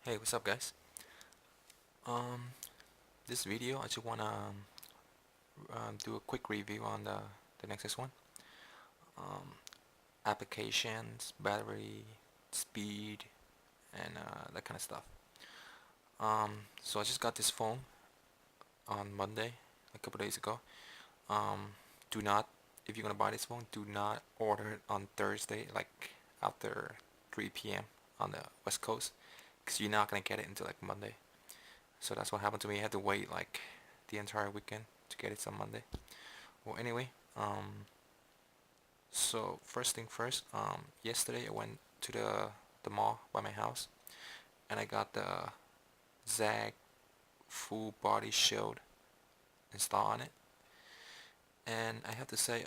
Hey, what's up, guys? Um, this video, I just wanna do a quick review on the Nexus One. Um, Applications, battery, speed, and that kind of stuff. So I just got this phone on Monday, a couple days ago. Um, do not, if you're gonna buy this phone, do not order it on Thursday, like after 3 p.m. on the West Coast, because you're not gonna get it until like Monday. So that's what happened to me. I had to wait like the entire weekend to get it on Monday. Well, anyway, so first thing first, yesterday I went to the mall by my house and I got the Zag full body shield installed on it. And I have to say,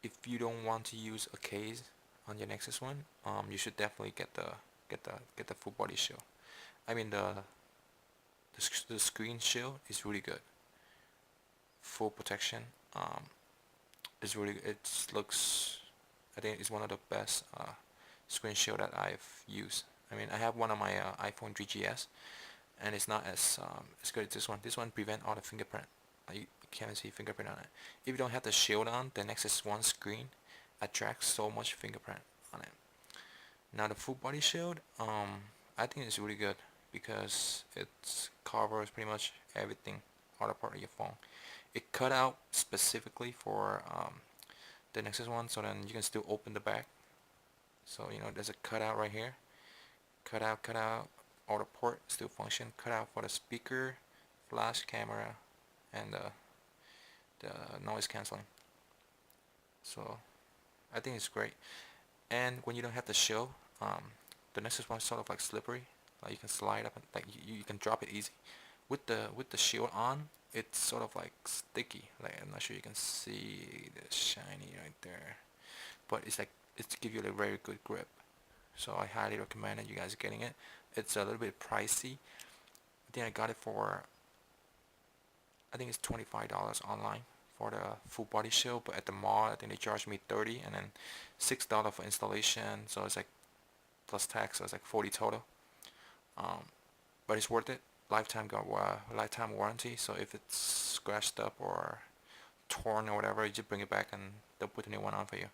if you don't want to use a case on your Nexus One, you should definitely get the full body shield. I mean the screen shield is really good, full protection. Um, it's really it looks. I think it's one of the best screen shield that I've used. I mean, I have one on my iPhone 3GS, and it's not as good as this one. This one prevent all the fingerprint. You can't see fingerprint on it. If you don't have the shield on, the Nexus One screen attracts so much fingerprint on it. Now the full body shield, I think it's really good because it covers pretty much everything, other part of your phone. It cut out specifically for the Nexus One, so then you can still open the back. So there's a cutout right here. Cut out. All the port still function. Cut out for the speaker, flash camera, and the noise canceling. So I think it's great. And when you don't have the shield, the Nexus One is sort of like slippery. Like you can slide up and like you can drop it easy. With the shield on, it's sort of like sticky. Like I'm not sure you can see the shiny right there, but it's give you a very good grip. So I highly recommend it, you guys getting it. It's a little bit pricey. I think I got it for, I think it's $25 online for the full body shield, but at the mall I think they charged me 30 and then $6 for installation, so it's like plus tax, so it's like 40 total. Um, but it's worth it. Lifetime warranty. So if it's scratched up or torn or whatever, you just bring it back and they'll put a new one on for you.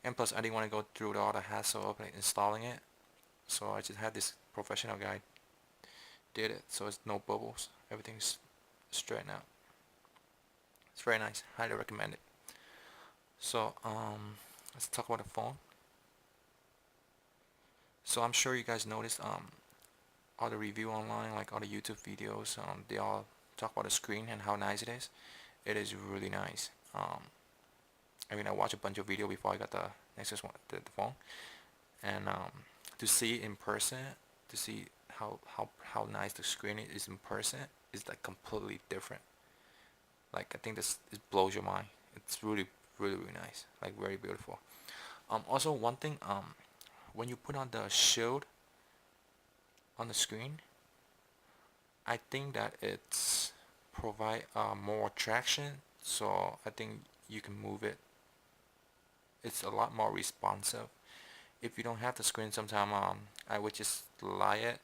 And plus, I didn't want to go through all the hassle of like installing it, so I just had this professional guy did it. So it's no bubbles. Everything's straightened out. It's very nice. Highly recommend it. So let's talk about the phone. So I'm sure you guys noticed all the review online, like all the YouTube videos. They all talk about the screen and how nice it is. It is really nice. I mean, I watched a bunch of video before I got the Nexus One, the phone, and to see it in person, to see how nice the screen is in person, is like completely different. Like I think this it blows your mind. It's really nice, like very beautiful. Also one thing, when you put on the shield on the screen, I think that it's provide more traction, so I think you can move it. It's a lot more responsive. If you don't have the screen sometime, I would just lie it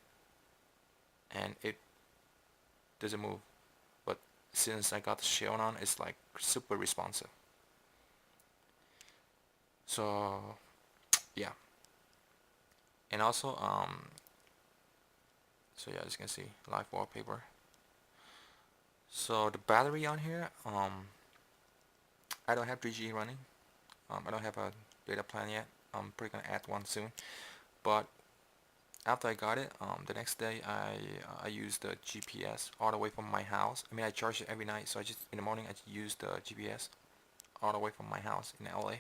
and it doesn't move. But since I got the shield on, it's like super responsive. So yeah, and also so yeah, as you can see, live wallpaper. So the battery on here, I don't have 3G running. I don't have a data plan yet. I'm probably gonna add one soon. But after I got it, the next day I used the GPS all the way from my house. I mean, I charge it every night, so I just in the morning I just use the GPS all the way from my house in LA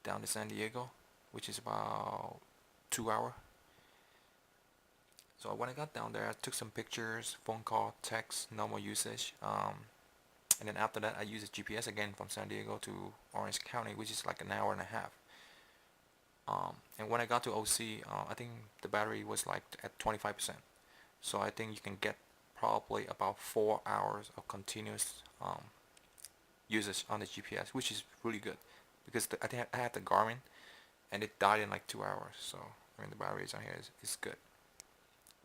down to San Diego, which is about 2 hours. So when I got down there, I took some pictures, phone call, text, normal usage. And then after that, I used the GPS again from San Diego to Orange County, which is like an hour and a half. And when I got to OC, I think the battery was like at 25%. So I think you can get probably about 4 hours of continuous usage on the GPS, which is really good because I think I had the Garmin and it died in like 2 hours. So I mean the batteries on here is good.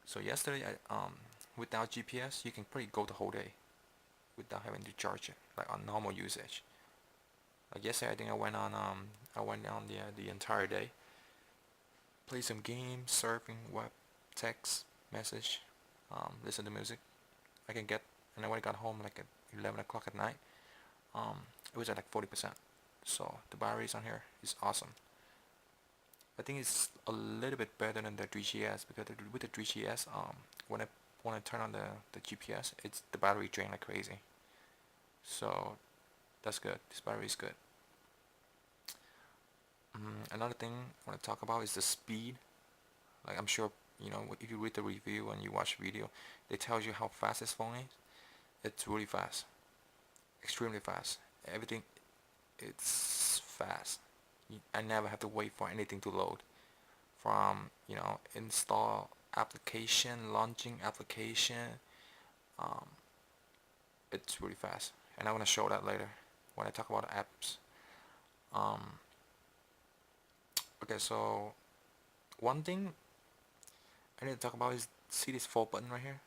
So yesterday, without GPS, you can pretty go the whole day without having to charge it, like on normal usage. Like yesterday, I think I went on the entire day, play some games, surfing, web, text, message, listen to music. I can get, and then when I got home like at 11 o'clock at night, um, it was at like 40%. So the batteries on here is awesome. I think it's a little bit better than the 3GS because with the 3GS, when I turn on the GPS, it's the battery drain like crazy. So that's good. This battery is good. Another thing I want to talk about is the speed. Like I'm sure if you read the review and you watch the video, they tell you how fast this phone is. It's really fast, extremely fast. Everything, it's fast. I never have to wait for anything to load. From install application, launching application, um, it's really fast. And I want to show that later when I talk about apps. Um, okay, so one thing I need to talk about is see this full button right here,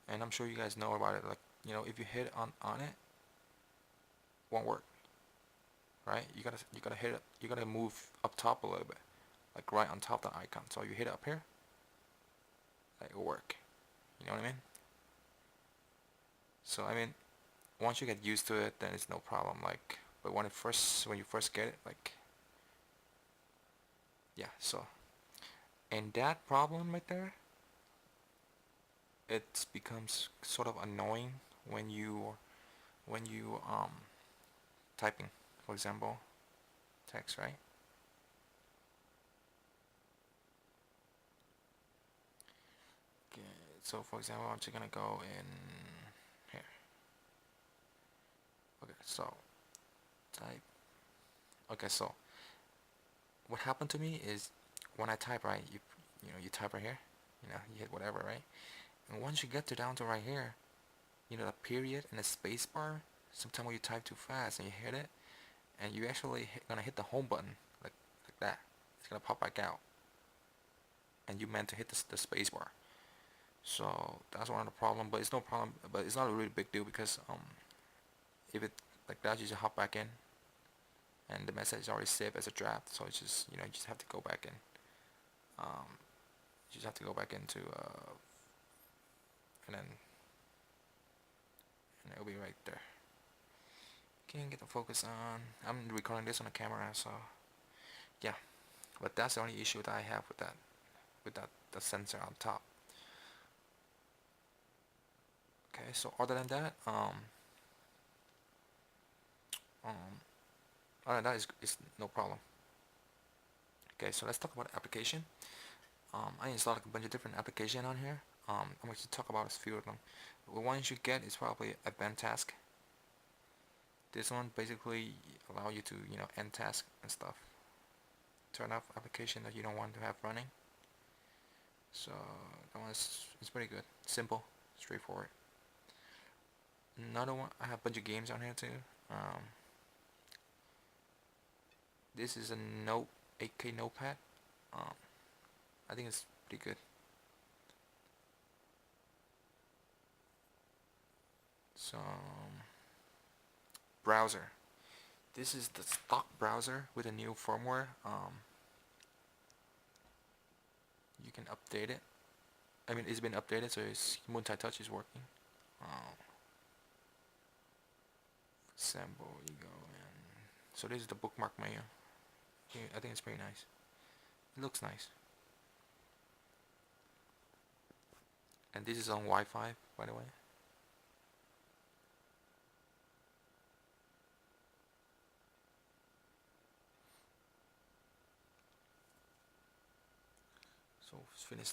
and I'm sure you guys know about it. Like if you hit on it, won't work, right? You gotta hit it. You gotta move up top a little bit, like right on top of the icon. So you hit it up here, like it'll work. You know what I mean? So I mean, once you get used to it, then it's no problem. Like, but when you first get it, like, yeah. So, and that problem right there, it becomes sort of annoying when you typing, for example, text, right? Okay. So for example, I'm just gonna go in here. Okay. So type. Okay. So what happened to me is when I type, right, you type right here, you hit whatever, right, and once you get to down to right here, the period and the space bar, sometimes when you type too fast and you hit it, and you actually gonna hit the home button like that, it's gonna pop back out, and you meant to hit the space bar. So that's one of the problem, but it's no problem, but it's not a really big deal because if it like that, you just hop back in, and the message is already saved as a draft, so it's just you just have to go back in. You just have to go back into and then it'll be right there. Can't get the focus on. I'm recording this on a camera, so yeah. But that's the only issue that I have with that the sensor on top. Okay, so other than that, other than that is no problem. Okay, so let's talk about application. I installed a bunch of different application on here. I'm going to talk about a few of them. The one you should get is probably a bend task. This one basically allow you to end task and stuff. Turn off application that you don't want to have running. So that one is pretty good. Simple, straightforward. Another one, I have a bunch of games on here too. This is a Note 8K notepad. I think it's pretty good. So browser. This is the stock browser with a new firmware. You can update it. I mean, it's been updated, so it's multi-touch is working. Sample, you go, and so this is the bookmark menu. I think it's pretty nice. It looks nice. And this is on Wi-Fi, by the way. So finish